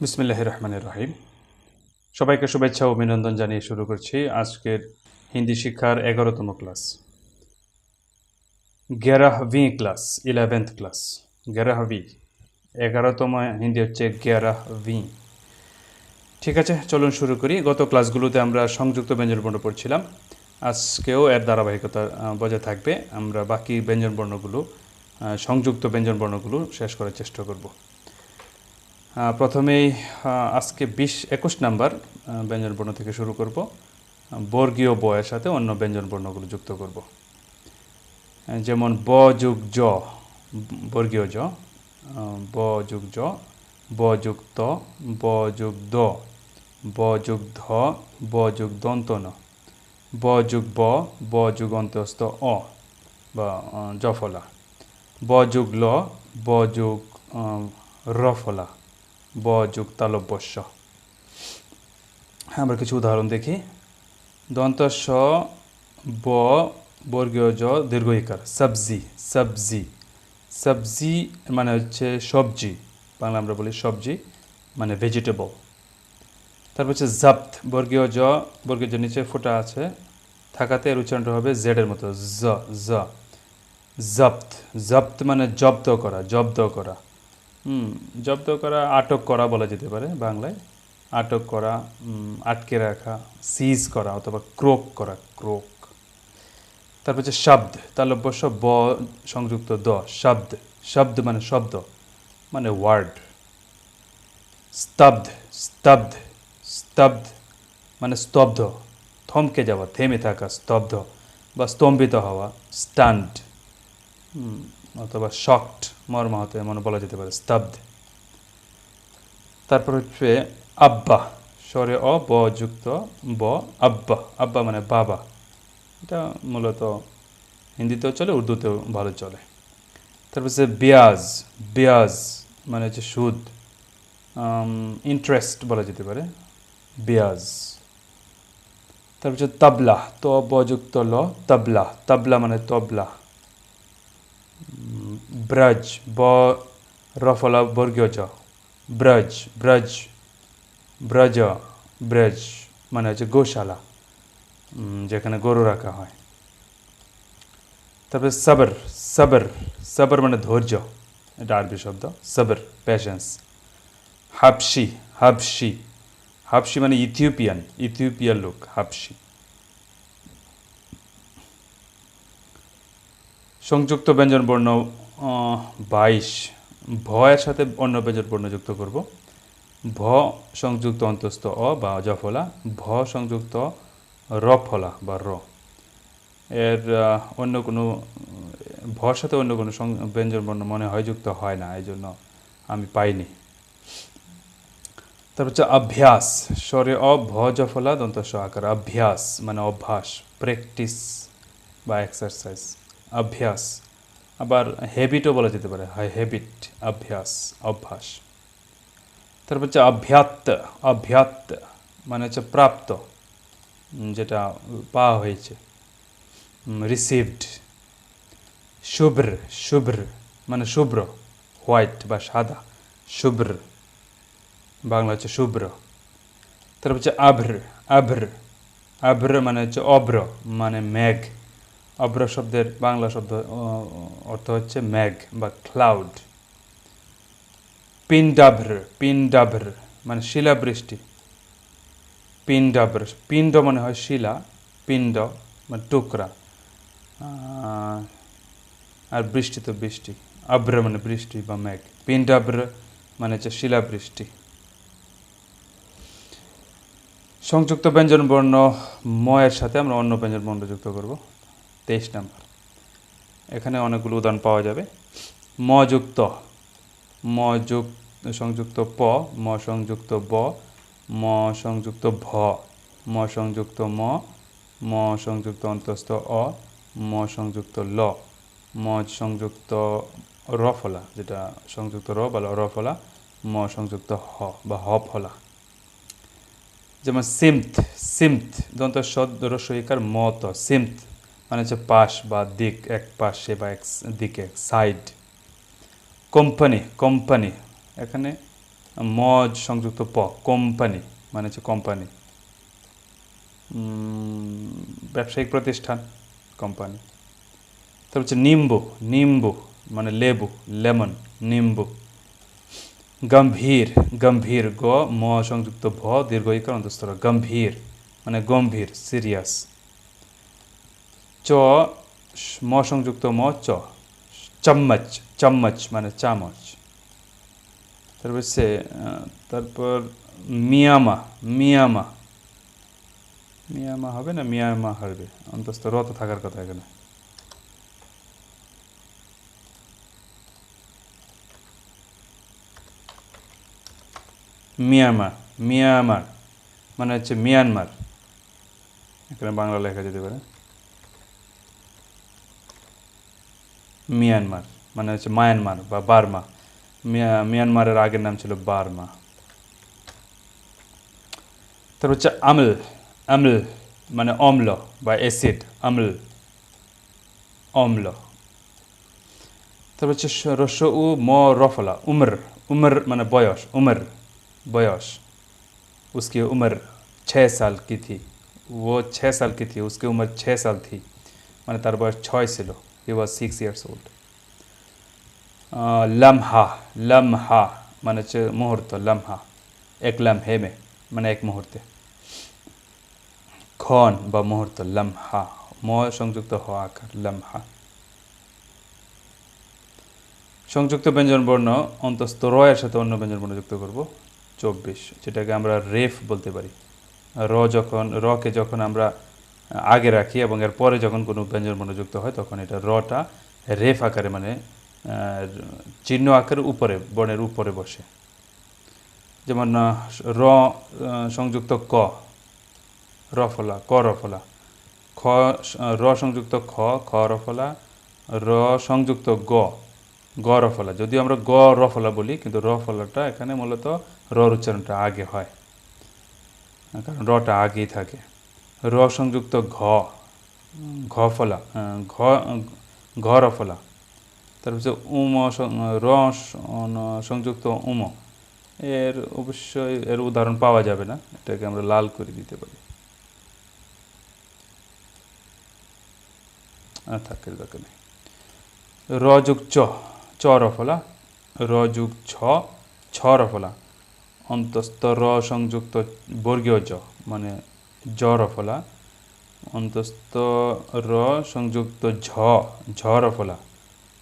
বিসমিল্লাহির রহমানির রহিম। সবাইকে শুভেচ্ছা ও অভিনন্দন জানিয়ে শুরু করছি আজকের হিন্দি শিক্ষার 11তম ক্লাস, 11वीं ক্লাস, 11th ক্লাস। 11वीं 11তম হিন্দি হচ্ছে 11वीं। ঠিক আছে, চলুন শুরু করি। গত ক্লাসগুলোতে আমরা সংযুক্ত ব্যঞ্জনবর্ণ পড়ছিলাম, আজকেও এর ধারাবাহিকতা বজায় থাকবে। আমরা বাকি ব্যঞ্জনবর্ণগুলো, সংযুক্ত ব্যঞ্জনবর্ণগুলো শেষ করার চেষ্টা করব। প্রথমেই আজকে 21 নাম্বার ব্যঞ্জনবর্ণ থেকে শুরু করব। বর্গীয় ব এর সাথে অন্য ব্যঞ্জনবর্ণগুলো যুক্ত করব। যেমন ব যোগ জ, বর্গীয় জ, ব যোগ জ, ব যোগ ত, ব যোগ দ, ব যোগ ধ, ব যোগ দন্ত ন, ব যোগ ব, ব যোগ অন্তস্থ অ বা জফলা, ব যোগ ল, ব যোগ রফলা, ব যোগ তালব্যস্য। আমরা কিছু উদাহরণ দেখি। দন্ত স, ব, বর্গীয় জ, দীর্ঘ ইকার, সবজি, সবজি। সবজি মানে হচ্ছে সবজি, বাংলা আমরা বলি সবজি মানে ভেজিটেবল। তারপর হচ্ছে জপ্ত, বর্গীয় জ, বর্গীয় জ নিচে ফোঁটা আছে থাকাতে এর উচ্চারণটা হবে জেডের মতো, জ, জ। জপ্ত, জপ্ত মানে জব্দ করা, জব্দ করা। জব্দ করা, আটক করা বলা যেতে পারে বাংলায়। আটক করা, আটকে রাখা, সিজ করা অথবা ক্রোক করা, ক্রোক। তারপর হচ্ছে শব্দ, তালব্যস্য ব সংযুক্ত দ, শব্দ। শব্দ মানে শব্দ, মানে ওয়ার্ড। স্তব্ধ, স্তব্ধ, স্তব্ধ মানে স্তব্ধ, থমকে যাওয়া, থেমে থাকা, স্তব্ধ বা স্তম্ভিত হওয়া, স্টান্ড অথবা শকড, মর্মাহত এমন বলা যেতে পারে, স্তব্ধ। তারপর হচ্ছে আব্বা, স্বরে অ, ব যুক্ত ব, আব্বা। আব্বা মানে বাবা। এটা মূলত হিন্দিতেও চলে, উর্দুতেও ভালো চলে। তারপর হচ্ছে বিয়াজ, বিয়াজ মানে হচ্ছে সুদ, ইন্টারেস্ট বলা যেতে পারে, বিয়াজ। তারপর হচ্ছে তবলা, ত ব যুক্ত ল, তবলা। তবলা মানে তবলা। ব্রজ, ব রফলা বর্গীয় জ, ব্রজ, ব্রজ, ব্রজ, ব্রজ মানে হচ্ছে গোশালা, যেখানে গরু রাখা হয়। তারপরে সবর, সবর, সবর মানে ধৈর্য, এটা আরবি শব্দ, সবর, প্যাশেন্স। হাবশি, হাবশি, হাবশি মানে ইথিওপিয়ান, ইথিওপিয়ার লোক, হাবশি। সংযুক্ত ব্যঞ্জনবর্ণ 22। ভ এর সাথে অন্য ব্যঞ্জনবর্ণ যুক্ত করব। ভ সংযুক্ত অন্তস্থ অ বা জফলা, ভ সংযুক্ত রফলা বা র। এর অন্য কোনো ভর সাথে অন্য কোনো ব্যঞ্জনবর্ণ মনে হয় যুক্ত হয় না, এই জন্য আমি পাইনি। তারপর হচ্ছে অভ্যাস, স্বরে অ, ভ জফলা দন্ত স আকার, অভ্যাস মানে অভ্যাস, প্র্যাকটিস বা এক্সারসাইজ, অভ্যাস। আবার হ্যাবিটও বলা যেতে পারে, হ্যাবিট, অভ্যাস, অভ্যাস। তারপর হচ্ছে অভ্যাত্ত, অভ্যাত্ত মানে হচ্ছে প্রাপ্ত, যেটা পাওয়া হয়েছে, রিসিভড। শুভ্র, শুভ্র মানে শুভ্র, হোয়াইট বা সাদা, শুভ্র, বাংলা হচ্ছে শুভ্র। তারপর হচ্ছে আভ্র, আভ্র, আভ্র মানে হচ্ছে অভ্র মানে মেঘ। অভ্র শব্দের বাংলা শব্দ অর্থ হচ্ছে মেঘ বা ক্লাউড। পিণ্ডাভ্র, পিণ্ডাভ্র মানে শিলাবৃষ্টি, পিণ্ডাভ্র, পিণ্ড মানে হয় শিলা, পিণ্ড মানে টুকরা, আর বৃষ্টি তো বৃষ্টি, আভ্র মানে বৃষ্টি বা মেঘ, পিণ্ডাভ্র মানে হচ্ছে শিলাবৃষ্টি। সংযুক্ত ব্যঞ্জনবর্ণ ম এর সাথে আমরা অন্য ব্যঞ্জনবর্ণ যুক্ত করব। 23 নাম্বার। এখানে অনেকগুলো উদাহরণ পাওয়া যাবে। ম যুক্ত, ম সংযুক্ত প, ম সংযুক্ত ব, ম সংযুক্ত ভ, ম সংযুক্ত ম, ম সংযুক্ত অন্তস্থ অ, ম সংযুক্ত ল, ম সংযুক্ত রফলা, যেটা সংযুক্ত র বা রফলা, ম সংযুক্ত হ বা হ ফলা। যেমন সিমথ, সিমথ দন্ত রস্বইকার মত, সিমথ মানে হচ্ছে পাশ বা দিক, এক পাশে বা এক দিকে, সাইড। কোম্পানি, কোম্পানি এখানে ম সংযুক্ত প, কোম্পানি মানে হচ্ছে কোম্পানি, ব্যবসায়িক প্রতিষ্ঠান, কোম্পানি। তারপর হচ্ছে নিম্বু, নিম্বু মানে লেবু, লেমন, নিম্বু। গম্ভীর, গম্ভীর, গ ম সংযুক্ত ভ দীর্ঘ ইকার অন্তঃস্থ র, গম্ভীর মানে গম্ভীর, সিরিয়াস। চ ম সংযুক্ত ম, চ, চাম্মচ, চাম্মচ মানে চামচ। তারপর হচ্ছে তারপর মিয়ামা, মিয়ামা, মিয়ামা হবে না মিয়ামা হবে, অন্তস্থ র তো থাকার কথা এখানে। মিয়ানমার, মিয়ানমার মানে হচ্ছে মিয়ানমার, এখানে বাংলা লেখা যেতে পারে। মিয়ানমার মানে হচ্ছে মায়ানমার বা বার্মা, মিয়ানমারের আগের নাম ছিল বার্মা। তারপর হচ্ছে আমল, আমল মানে অম্ল বা অ্যাসিড, আমল, অম্ল। তারপর হচ্ছে রস্য উ ম রফলা, উমর, उम्र माने बयस, उम्र बयस, उसकी उम्र 6 साल की थी, वो 6 साल की थी, उसकी उम्र 6 साल थी, माने तार बयस 6 ছিল, he was 6 years old। लम्हा, लम्हा माने হচ্ছে মুহূর্ত, लम्हा एक लम्हे में माने एक মুহূর্তে, ক্ষণ বা মুহূর্ত, लम्हा ম সংযুক্ত হ আকার, लम्हा। সংযুক্ত ব্যঞ্জন বর্ণ অন্তস্থ র এর সাথে অন্য ব্যঞ্জন বর্ণ যুক্ত করব 24, যেটাকে আমরা রেফ বলতে পারি। র যখন, রকে যখন আমরা আগে রাখি এবং এর পরে যখন কোনো ব্যঞ্জন বর্ণ যুক্ত হয় তখন এটা রটা রেফ আকারে মানে চিহ্ন আকারের উপরে, বর্ণের উপরে বসে। যেমন র সংযুক্ত ক, রফলা, ক রফলা, খ র সংযুক্ত খ, খ রফলা, র সংযুক্ত গ, গ রফলা। যদিও আমরা গ রফলা বলি কিন্তু রফলাটা এখানে মূলত রর উচ্চারণটা আগে হয়, কারণ রটা আগেই থাকে। র সংযুক্ত ঘ, ঘ ফলা, ঘ রফলা। তারপর হচ্ছে উম, র সংযুক্ত উম, এর অবশ্যই এর উদাহরণ পাওয়া যাবে না, এটাকে আমরা লাল করে দিতে পারি, থাকে দরকার নেই। র যুগ চ, চ রফলা, র যুগ ছ, ছ রফলা, অন্তস্থ র সংযুক্ত বর্গীয় জ মানে জ রফলা, অন্তস্থ র সংযুক্ত ঝ, ঝ রফলা,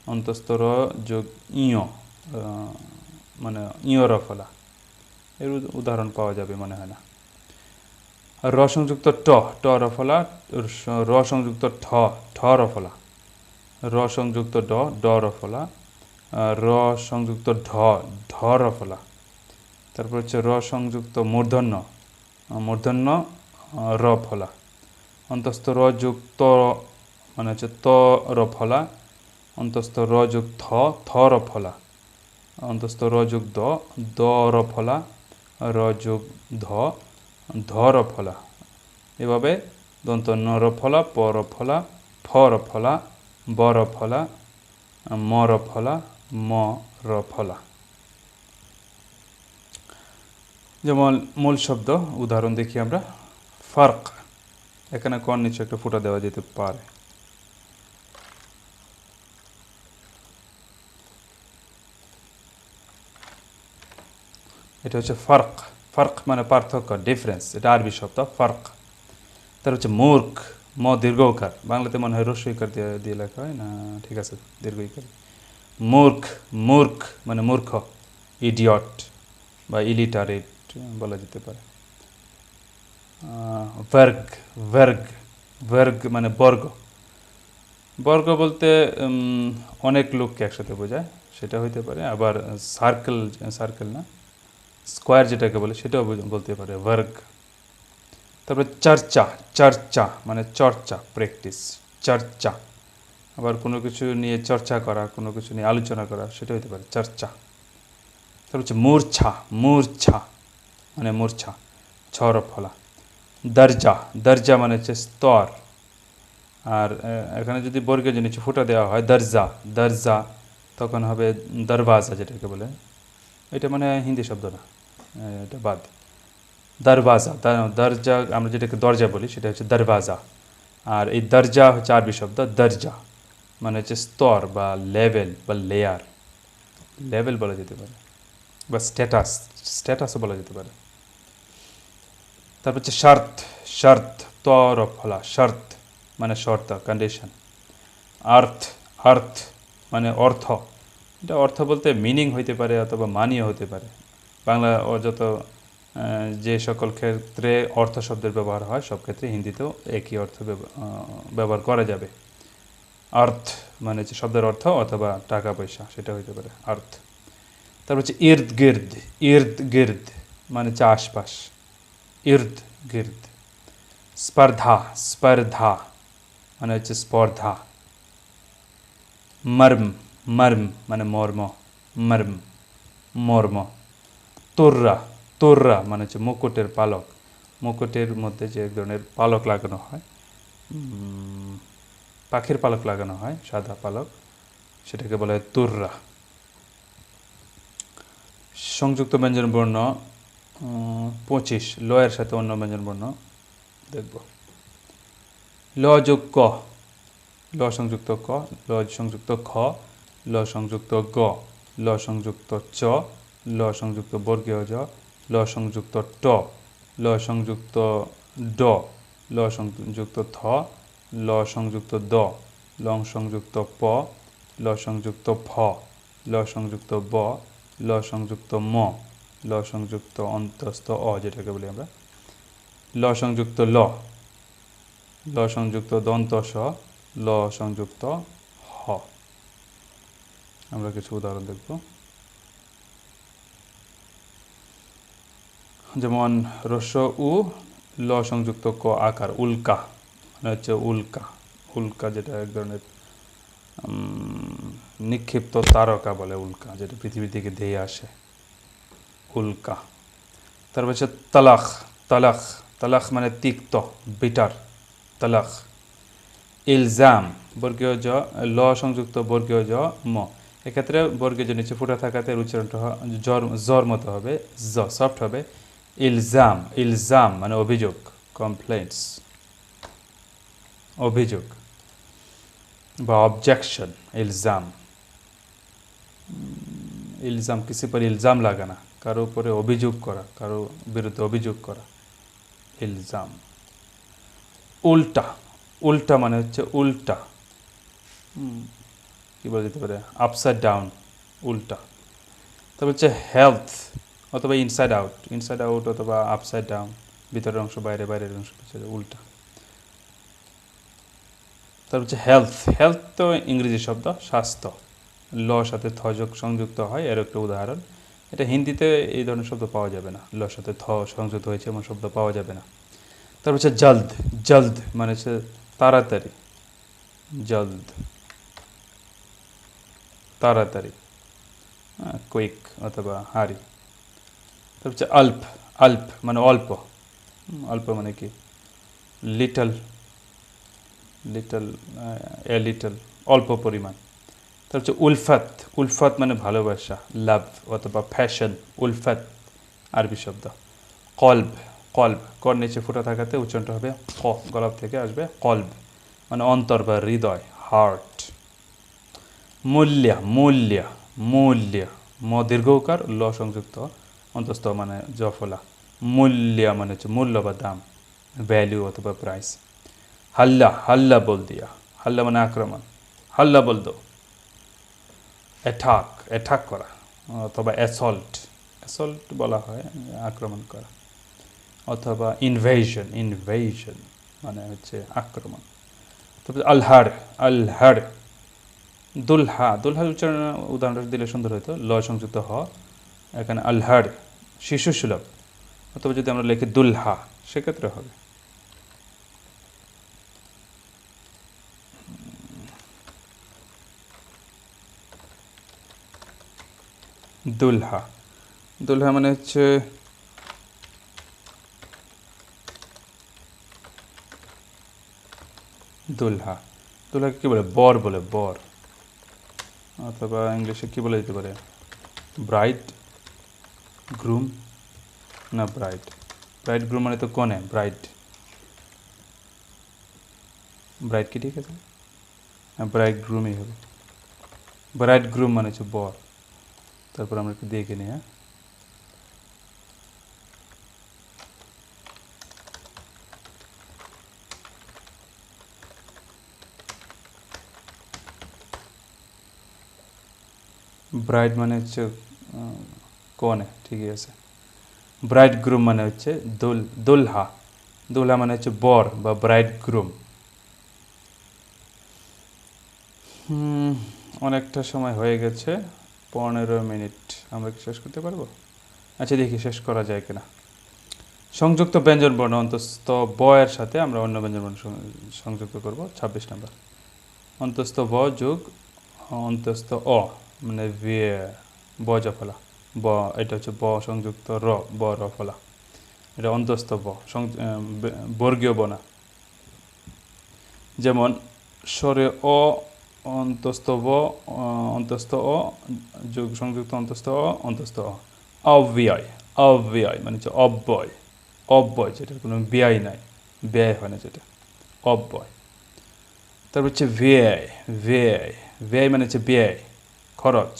অন্তস্থ র যোগ ইয় মানে ইয় রফলা, এর উদাহরণ পাওয়া যাবে মনে হয় না। র সংযুক্ত ট, ট রফলা, র সংযুক্ত ঠ, ঠ রফলা, র সংযুক্ত ড, ড রফলা, র সংযুক্ত ঢ, ঢ রফলা। তারপর হচ্ছে র সংযুক্ত মূর্ধন্য, মূর্ধন্য র ফলা, অন্তস্থ র যুক্ত মানে হচ্ছে ত র ফলা, অন্তস্থ র যুগ থ, থ র ফলা, অন্তস্থ র যুগ দ, দ র ফলা, র যুগ ধ, ধ র ফলা। এভাবে দন্ত ন র ফলা, প র ফলা, ফ র ফলা, ব র ফলা, ম র ফলা, ম র ফলা। যেমন মূল শব্দ উদাহরণ দেখি আমরা। ফার্ক, এখানে কর নিচে একটা ফুটা দেওয়া যেতে পারে। এটা হচ্ছে ফার্ক, ফার্ক মানে পার্থক্য, ডিফারেন্স, এটা আরবি শব্দ ফার্ক। তার হচ্ছে মূর্খ, ম দীর্ঘ উকার, বাংলাতে মনে হয় রস্য ইকার দিয়ে লেখা হয় না, ঠিক আছে দীর্ঘ ইকার। মূর্খ, মূর্খ মানে মূর্খ, ইডিয়ট বা ইলিটারেট বলা যেতে পারে। বর্গ, বর্গ, বর্গ মানে বর্গ, বর্গ বলতে অনেক লোককে একসাথে বোঝায়, সেটা হইতে পারে। আবার সার্কেল, সার্কেল না স্কোয়ার যেটাকে বলে সেটাও বলতে পারে বর্গ। তারপরে চর্চা, চর্চা মানে চর্চা, প্র্যাকটিস, চর্চা। আবার কোনো কিছু নিয়ে চর্চা করা, কোনো কিছু নিয়ে আলোচনা করা, সেটা হতে পারে চর্চা। তারপর হচ্ছে মূর্ছা, মূর্ছা মানে মূর্ছা, ছর ফলা। দরজা, দরজা মানে হচ্ছে স্তর, আর এখানে যদি বর্গের নিচে ফুটা দেওয়া হয় দরজা, দরজা, তখন হবে দরওয়াজা যেটাকে বলে। এটা মানে হিন্দি শব্দ না, এটা বাদ। দরওয়াজা, দরজা আমরা যেটাকে দরজা বলি সেটা হচ্ছে দরওয়াজা। আর এই দরজা হচ্ছে আরবি শব্দ দরজা, মানে হচ্ছে স্তর বা লেভেল বা লেয়ার, লেভেল বলা যেতে পারে, বা স্ট্যাটাস, স্ট্যাটাসও বলা যেতে পারে। তারপর হচ্ছে শর্ত, শর্ত তরফ ফলা, শর্ত মানে শর্ত, কন্ডিশন। আর্থ, আর্থ মানে অর্থ। এটা অর্থ বলতে মিনিং হইতে পারে অথবা মানিও হতে পারে। বাংলা ও যত যে সকল ক্ষেত্রে অর্থ শব্দের ব্যবহার হয় সব ক্ষেত্রে হিন্দিতেও একই অর্থ ব্যবহার করা যাবে। আর্থ মানে হচ্ছে শব্দের অর্থ অথবা টাকা পয়সা, সেটা হইতে পারে আর্থ। তারপর হচ্ছে ইর্দ গির্দ, ইর্দ গির্দ মানে হচ্ছে আশপাশ, ইর্দ গির্দ। স্পর্ধা, স্পর্ধা মানে হচ্ছে স্পর্ধা। মর্ম, মর্ম মানে মর্ম, মর্ম মর্ম। তোর্রা, তোর্রা মানে হচ্ছে মুকুটের পালক, মুকুটের মধ্যে যে এক ধরনের পালক লাগানো হয়, পাখির পালক লাগানো হয়, সাদা পালক, সেটাকে বলা হয় তুর্রা। সংযুক্ত ব্যঞ্জন বর্ণ 25, ল এর সাথে অন্য ব্যঞ্জন বর্ণ দেখব। ল যোগ ক, ল সংযুক্ত ক, ল সংযুক্ত খ, ল সংযুক্ত গ, ল সংযুক্ত চ, ল সংযুক্ত বর্গীয় জ, ল সংযুক্ত ট, ল সংযুক্ত ড, ল সংযুক্ত থ, ল সংযুক্ত দ, ল সংযুক্ত প, ল সংযুক্ত ফ, ল সংযুক্ত ব, ল সংযুক্ত ম, ল সংযুক্ত অন্তস্থ অ যেটাকে বলি আমরা, ল সংযুক্ত ল, ল সংযুক্ত দন্ত স, ল সংযুক্ত হ। আমরা কিছু উদাহরণ দেখব। যেমন রস্য উ, ল সংযুক্ত ক আকার, উল্কা মানে হচ্ছে উল্কা, উল্কা যেটা এক ধরনের নিক্ষিপ্ত তারকা বলে উল্কা, যেটা পৃথিবী থেকে ধেয়ে আসে, উল্কা। তারপর হচ্ছে তালাখ, তালাখ, তালাখ মানে তিক্ত, বিটার, তালাখ। ইলজাম, বর্গীয় জ, ল সংযুক্ত বর্গীয় জ ম, এক্ষেত্রে বর্গীয় জ নিচে ফুটা থাকাতে উচ্চারণটা জর মতো হবে, জ সফট হবে। ইলজাম, ইলজাম মানে অভিযোগ, কমপ্লেন্টস, অভিযোগ বা অবজেকশন, ইলজাম। ইলজাম কিসি পর ইলজাম লাগানা, কারো উপরে অভিযোগ করা, কারো বিরুদ্ধে অভিযোগ করা, ইলজাম। উল্টা, উল্টা মানে হচ্ছে উল্টা, কি বলা যেতে পারে, আপসাইড ডাউন, উল্টা। তারপর হচ্ছে হেলথ অথবা ইনসাইড আউট, ইনসাইড আউট অথবা আপসাইড ডাউন, ভিতরের অংশ বাইরে, বাইরের অংশ ভিতরে, উল্টা। তারপর হচ্ছে হেলথ, হেলথ তো ইংরেজি শব্দ, স্বাস্থ্য, ল সাথে থ যোগ সংযুক্ত হয়, এর একটা উদাহরণ। এটা হিন্দিতে এই ধরনের শব্দ পাওয়া যাবে না, ল সাথে থ সংযুক্ত হয়েছে এমন শব্দ পাওয়া যাবে না। তারপর হচ্ছে জলদ, জলদ মানে হচ্ছে তাড়াতাড়ি, জলদ তাড়াতাড়ি, কুইক অথবা হারি। তারপর হচ্ছে অল্প, অল্প মানে অল্প, অল্প মানে কি, লিটল, লিটল, এ লিটল অল্প পরিমাণ। তার হচ্ছে উলফত, উলফত মানে ভালোবাসা, লাভ অথবা ফ্যাশন, উলফত আরবি শব্দ। কলব, কলব কর নিচে ফুটা থাকাতে উচ্চারণটা হবে ক, গলাপ থেকে আসবে কলব মানে অন্তর বা হৃদয়, হার্ট। মূল্য, মূল্য, মূল্য ম দীর্ঘকার, ল সংযুক্ত অন্তস্থ মানে জফলা, মূল্য মানে হচ্ছে মূল্য বা দাম, ভ্যালু অথবা প্রাইস। হাল্লা, হাল্লা বল দিয়া, হাল্লা মানে আক্রমণ, হাল্লা বল দো। অ্যাটাক, অ্যাটাক করা অথবা অ্যাসল্ট, অ্যাসল্ট বলা হয় আক্রমণ করা, অথবা ইনভেশন, ইনভেশন মানে হচ্ছে আক্রমণ। তারপরে আলহার, আলহার। দুলহা, দুলহার উচ্চারণ উদাহরণটা দিলে সুন্দর হতো, ল সংযুক্ত হ, এখানে আলহার শিশু সুলভ, অথবা যদি আমরা লিখি দুলহা সেক্ষেত্রে হবে। দুলহা, দুলহা মানে হচ্ছে দুলহা, দুলহাকে কী বলে, বর বলে, বর, অথবা ইংলিশে কী বলে যেতে পারে, ব্রাইড, গ্রুম না ব্রাইড? ব্রাইড গ্রুম মানে তো কনে, ব্রাইড। ব্রাইড কি ঠিক আছে? হ্যাঁ, ব্রাইড গ্রুমই হবে। ব্রাইড গ্রুম মানে হচ্ছে বর। তারপর আমরা একটু দেখে নিই। হ্যাঁ, ব্রাইড মানে হচ্ছে কনে, ঠিকই আছে। ব্রাইড গ্রুম মানে হচ্ছে দুলহা। দুলহা মানে হচ্ছে বর বা ব্রাইড গ্রুম। অনেকটা সময় হয়ে গেছে, 15 মিনিট। আমরা কি শেষ করতে পারবো? আচ্ছা, দেখি শেষ করা যায় কিনা। সংযুক্ত ব্যঞ্জন বর্ণ অন্তস্থ ব এর সাথে আমরা অন্য ব্যঞ্জন বর্ণ সংযুক্ত করব। 26 নম্বর, অন্তস্থ ব যোগ অন্তস্থ অ, মানে ব জফলা। ব, এটা হচ্ছে ব সংযুক্ত র, ব র ফলা। এটা অন্তস্থ ব, বর্গীয় ব না। যেমন স্বরে অ অন্তস্থ ব, অন্তস্থ অ যোগ সংযুক্ত অন্তস্থ অ, অন্তস্থ অ। অব্যয়, অব্যয় মানে হচ্ছে অব্যয়। অব্যয় যেটার কোনো ব্যয় নাই, ব্যয় হয় না যেটা, অব্যয়। তারপর হচ্ছে ব্যয়, ব্যয়, ব্যয় মানে হচ্ছে ব্যয়, খরচ।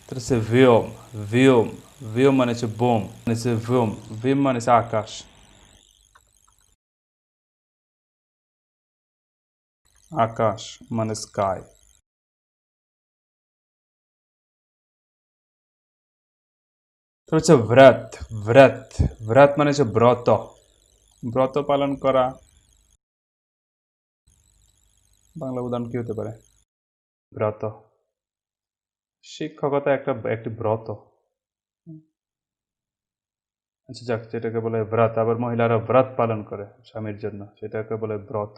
তারপর হচ্ছে ভিয়ম, ভিয়ম, ভিয়ম মানে হচ্ছে বোম, মানে হচ্ছে ভিয়ম, ভিম মানে হচ্ছে আকাশ। আকাশ মানে স্কাই। তো হচ্ছে ব্রত, ব্রত, ব্রত মানে হচ্ছে ব্রত, ব্রত পালন করা। বাংলা উদাহরণ কি হতে পারে? ব্রত, শিক্ষকতা একটি ব্রত। আচ্ছা যাক, যেটাকে বলে ব্রত, আবার মহিলারা ব্রত পালন করে স্বামীর জন্য, সেটাকে বলে ব্রত।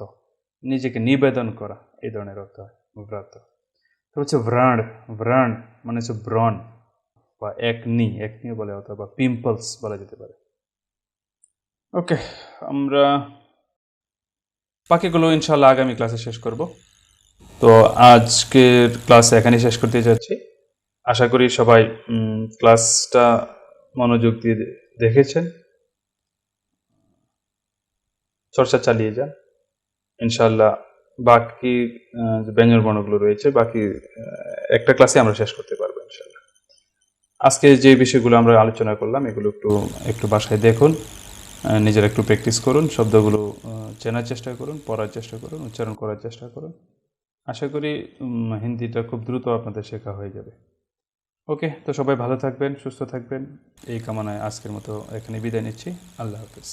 নিজেকে নিবেদন করা, এই ধরনের অর্থ হয় ব্রত। তো হচ্ছে ব্রণ, ব্রণ মানে হচ্ছে ব্রণ বা একনি, একনিও বলে, অথবা পিম্পলস বলা যেতে পারে। ওকে, আমরা বাকিগুলো ইনশাল্লাহ আগামী ক্লাসে শেষ করব। তো আজকের ক্লাস এখানেই শেষ করতে যাচ্ছি। আশা করি সবাই ক্লাসটা মনোযোগ দিয়ে দেখেছেন। চর্চা চালিয়ে যান ইনশাল্লাহ। বাকি যে ব্যঞ্জন বর্ণগুলো রয়েছে, বাকি একটা ক্লাসে আমরা শেষ করতে পারবো ইনশাল্লাহ। আজকে যে বিষয়গুলো আমরা আলোচনা করলাম, এগুলো একটু একটু বাসায় দেখুন, নিজেরা একটু প্র্যাকটিস করুন, শব্দগুলো চেনার চেষ্টা করুন, পড়ার চেষ্টা করুন, উচ্চারণ করার চেষ্টা করুন। আশা করি হিন্দিটা খুব দ্রুত আপনাদের শেখা হয়ে যাবে। ওকে, তো সবাই ভালো থাকবেন, সুস্থ থাকবেন, এই কামনায় আজকের মতো এখানে বিদায় নিচ্ছি। আল্লাহ হাফেজ।